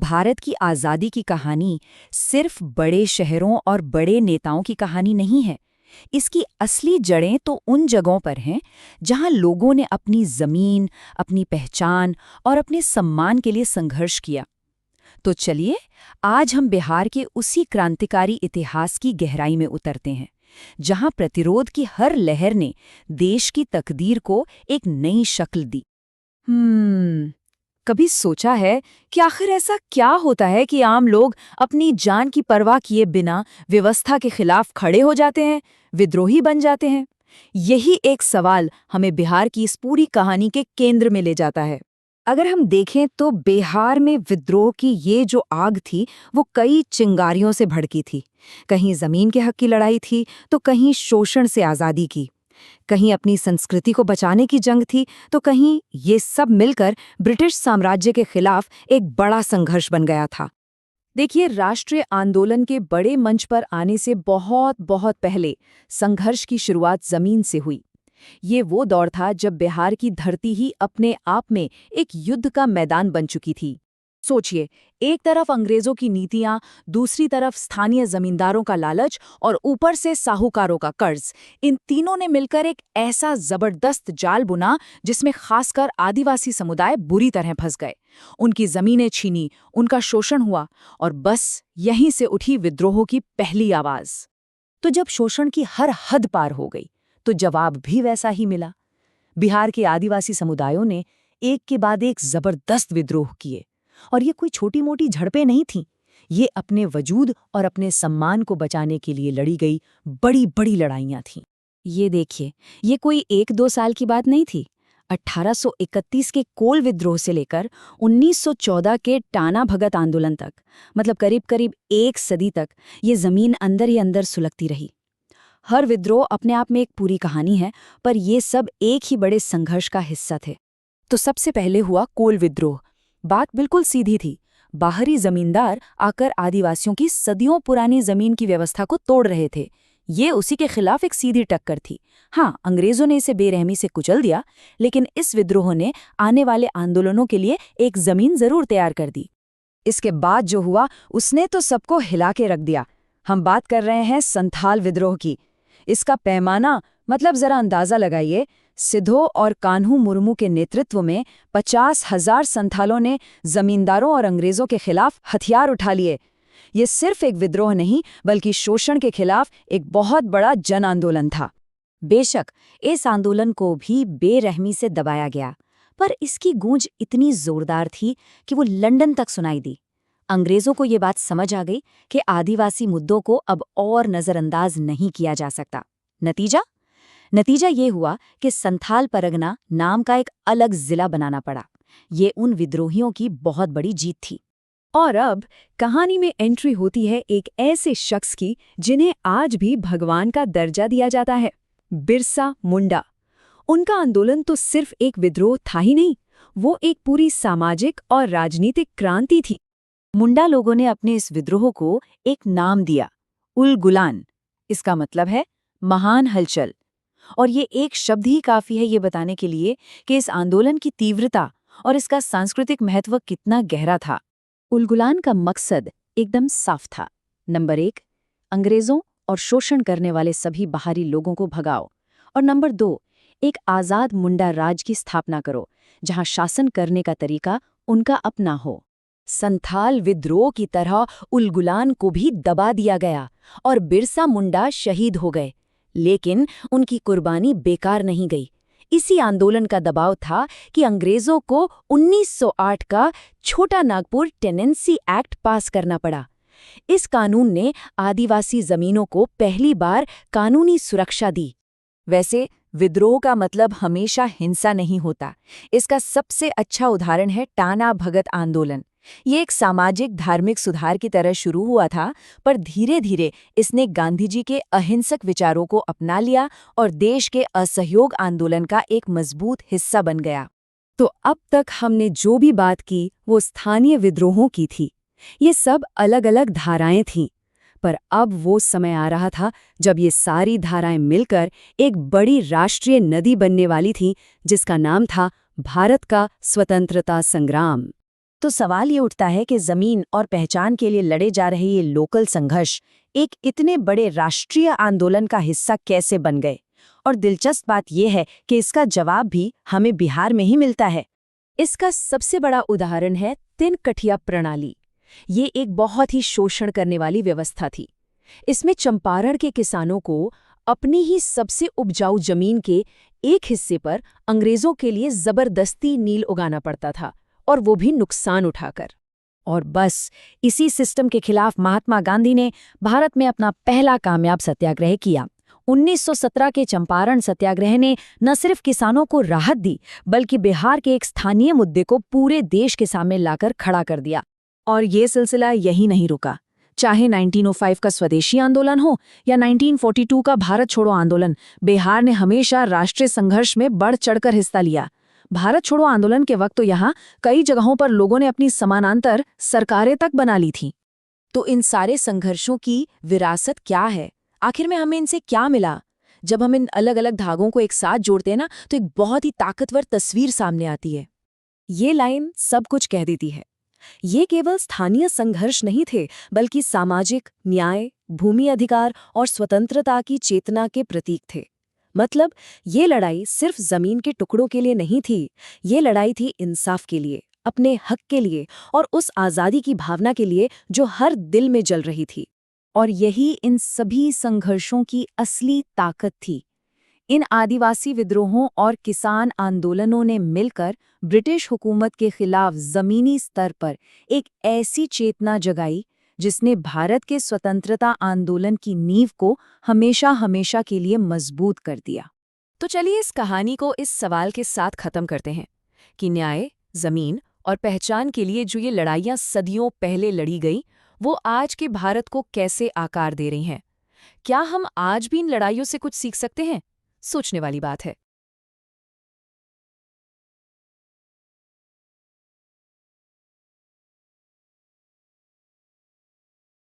भारत की आज़ादी की कहानी सिर्फ बड़े शहरों और बड़े नेताओं की कहानी नहीं है। इसकी असली जड़ें तो उन जगहों पर हैं जहां लोगों ने अपनी जमीन, अपनी पहचान और अपने सम्मान के लिए संघर्ष किया। तो चलिए, आज हम बिहार के उसी क्रांतिकारी इतिहास की गहराई में उतरते हैं, जहां प्रतिरोध की हर लहर ने देश की तकदीर को एक नई शक्ल दी। कभी सोचा है कि आखिर ऐसा क्या होता है कि आम लोग अपनी जान की परवाह किए बिना व्यवस्था के खिलाफ खड़े हो जाते हैं, विद्रोही बन जाते हैं? यही एक सवाल हमें बिहार की इस पूरी कहानी के केंद्र में ले जाता है। अगर हम देखें तो बिहार में विद्रोह की ये जो आग थी, वो कई चिंगारियों से भड़की थी। कहीं जमीन के हक की लड़ाई थी, तो कहीं शोषण से आज़ादी की। कहीं अपनी संस्कृति को बचाने की जंग थी, तो कहीं ये सब मिलकर ब्रिटिश साम्राज्य के खिलाफ एक बड़ा संघर्ष बन गया था। देखिए, राष्ट्रीय आंदोलन के बड़े मंच पर आने से बहुत बहुत पहले संघर्ष की शुरुआत जमीन से हुई। ये वो दौर था जब बिहार की धरती ही अपने आप में एक युद्ध का मैदान बन चुकी थी। सोचिए, एक तरफ अंग्रेजों की नीतियां, दूसरी तरफ स्थानीय जमींदारों का लालच और ऊपर से साहूकारों का कर्ज। इन तीनों ने मिलकर एक ऐसा जबरदस्त जाल बुना जिसमें खासकर आदिवासी समुदाय बुरी तरह फंस गए। उनकी जमीनें छीनी, उनका शोषण हुआ और बस यहीं से उठी विद्रोह की पहली आवाज। तो जब शोषण की हर हद पार हो गई, तो जवाब भी वैसा ही मिला। बिहार के आदिवासी समुदायों ने एक के बाद एक जबरदस्त विद्रोह किए, और ये कोई छोटी-मोटी झड़पें नहीं थीं। ये अपने वजूद और अपने सम्मान को बचाने के लिए लड़ी गई बड़ी-बड़ी लड़ाइयां थीं। ये देखिए, ये कोई 1-2 साल की बात नहीं थी। 1831 के कोल विद्रोह से लेकर 1914 के टाना भगत आंदोलन तक, मतलब करीब-करीब 1 सदी तक, ये जमीन अंदर ही अंदर सुलगती रही। हर विद्रोह अपने आप में एक पूरी कहानी है, पर ये सब एक ही बड़े संघर्ष का हिस्सा थे। तो सबसे पहले हुआ कोल विद्रोह। बात बिल्कुल सीधी थी। बाहरी जमींदार आकर आदिवासियों की सदियों पुरानी जमीन की व्यवस्था को तोड़ रहे थे। ये उसी के खिलाफ एक सीधी टक्कर थी। हाँ, अंग्रेजों ने इसे बेरहमी से कुचल दिया, लेकिन इस विद्रोह ने आने वाले आंदोलनों के लिए एक जमीन जरूर तैयार कर दी। इसके बाद जो हुआ, उसने तो सबको हिला के रख दिया। हम बात कर रहे हैं संथाल विद्रोह की। इसका पैमाना मतलब जरा अंदाजा लगाइए। सिद्धो और कान्हू मुर्मू के नेतृत्व में 50,000 संथालों ने जमींदारों और अंग्रेजों के खिलाफ हथियार उठा लिए। ये सिर्फ एक विद्रोह नहीं, बल्कि शोषण के खिलाफ एक बहुत बड़ा जन आंदोलन था। बेशक इस आंदोलन को भी बेरहमी से दबाया गया, पर इसकी गूंज इतनी जोरदार थी कि वो लंदन तक सुनाई दी। अंग्रेजों को ये बात समझ आ गई कि आदिवासी मुद्दों को अब और नजरअंदाज नहीं किया जा सकता। नतीजा ये हुआ कि संथाल परगना नाम का एक अलग जिला बनाना पड़ा। ये उन विद्रोहियों की बहुत बड़ी जीत थी। और अब कहानी में एंट्री होती है एक ऐसे शख्स की जिन्हें आज भी भगवान का दर्जा दिया जाता है, बिरसा मुंडा। उनका आंदोलन तो सिर्फ एक विद्रोह था ही नहीं, वो एक पूरी सामाजिक और राजनीतिक क्रांति थी। मुंडा लोगों ने अपने इस विद्रोह को एक नाम दिया, उलगुलान। इसका मतलब है महान हलचल। और ये एक शब्द ही काफी है ये बताने के लिए कि इस आंदोलन की तीव्रता और इसका सांस्कृतिक महत्व कितना गहरा था। उलगुलान का मकसद एकदम साफ था। नंबर 1, अंग्रेजों और शोषण करने वाले सभी बाहरी लोगों को भगाओ। और नंबर 2, एक आजाद मुंडा राज की स्थापना करो, जहां शासन करने का तरीका उनका अपना हो। संथाल विद्रोह की तरह उलगुलान को भी दबा दिया गया और बिरसा मुंडा शहीद हो गए, लेकिन उनकी कुर्बानी बेकार नहीं गई। इसी आंदोलन का दबाव था कि अंग्रेजों को 1908 का छोटा नागपुर टेनेंसी एक्ट पास करना पड़ा। इस कानून ने आदिवासी जमीनों को पहली बार कानूनी सुरक्षा दी। वैसे विद्रोह का मतलब हमेशा हिंसा नहीं होता। इसका सबसे अच्छा उदाहरण है टाना भगत आंदोलन। ये एक सामाजिक धार्मिक सुधार की तरह शुरू हुआ था, पर धीरे धीरे इसने गांधी जी के अहिंसक विचारों को अपना लिया और देश के असहयोग आंदोलन का एक मजबूत हिस्सा बन गया। तो अब तक हमने जो भी बात की वो स्थानीय विद्रोहों की थी। ये सब अलग अलग धाराएं थीं, पर अब वो समय आ रहा था जब ये सारी धाराएं मिलकर एक बड़ी राष्ट्रीय नदी बनने वाली थीं, जिसका नाम था भारत का स्वतंत्रता संग्राम। तो सवाल ये उठता है कि जमीन और पहचान के लिए लड़े जा रहे ये लोकल संघर्ष एक इतने बड़े राष्ट्रीय आंदोलन का हिस्सा कैसे बन गए। और दिलचस्प बात यह है कि इसका जवाब भी हमें बिहार में ही मिलता है। इसका सबसे बड़ा उदाहरण है तिनकठिया प्रणाली। ये एक बहुत ही शोषण करने वाली व्यवस्था थी। इसमें चंपारण के किसानों को अपनी ही सबसे उपजाऊ जमीन के एक हिस्से पर अंग्रेजों के लिए जबरदस्ती नील उगाना पड़ता था, और वो भी नुकसान उठाकर। और बस इसी सिस्टम के खिलाफ महात्मा गांधी ने भारत में अपना पहला कामयाब सत्याग्रह किया। 1917 के चंपारण सत्याग्रह ने न सिर्फ किसानों को राहत दी, बल्कि बिहार के एक स्थानीय मुद्दे को पूरे देश के सामने लाकर खड़ा कर दिया। और ये सिलसिला यही नहीं रुका। चाहे 1905 का स्वदेशी आंदोलन हो या 1942 का भारत छोड़ो आंदोलन, बिहार ने हमेशा राष्ट्रीय संघर्ष में बढ़ चढ़कर हिस्सा लिया। भारत छोड़ो आंदोलन के वक्त तो यहाँ कई जगहों पर लोगों ने अपनी समानांतर सरकारें तक बना ली थीं। तो इन सारे संघर्षों की विरासत क्या है? आखिर में हमें इनसे क्या मिला? जब हम इन अलग अलग धागों को एक साथ जोड़ते हैं ना, तो एक बहुत ही ताकतवर तस्वीर सामने आती है। ये लाइन सब कुछ कह देती है। ये केवल स्थानीय संघर्ष नहीं थे, बल्कि सामाजिक न्याय, भूमि अधिकार और स्वतंत्रता की चेतना के प्रतीक थे। मतलब ये लड़ाई सिर्फ जमीन के टुकड़ों के लिए नहीं थी, ये लड़ाई थी इंसाफ के लिए, अपने हक के लिए और उस आज़ादी की भावना के लिए जो हर दिल में जल रही थी। और यही इन सभी संघर्षों की असली ताकत थी। इन आदिवासी विद्रोहों और किसान आंदोलनों ने मिलकर ब्रिटिश हुकूमत के खिलाफ जमीनी स्तर पर एक ऐसी चेतना जगाई जिसने भारत के स्वतंत्रता आंदोलन की नींव को हमेशा हमेशा के लिए मजबूत कर दिया। तो चलिए इस कहानी को इस सवाल के साथ खत्म करते हैं कि न्याय, जमीन और पहचान के लिए जो ये लड़ाइयाँ सदियों पहले लड़ी गई, वो आज के भारत को कैसे आकार दे रही हैं। क्या हम आज भी इन लड़ाइयों से कुछ सीख सकते हैं? सोचने वाली बात है।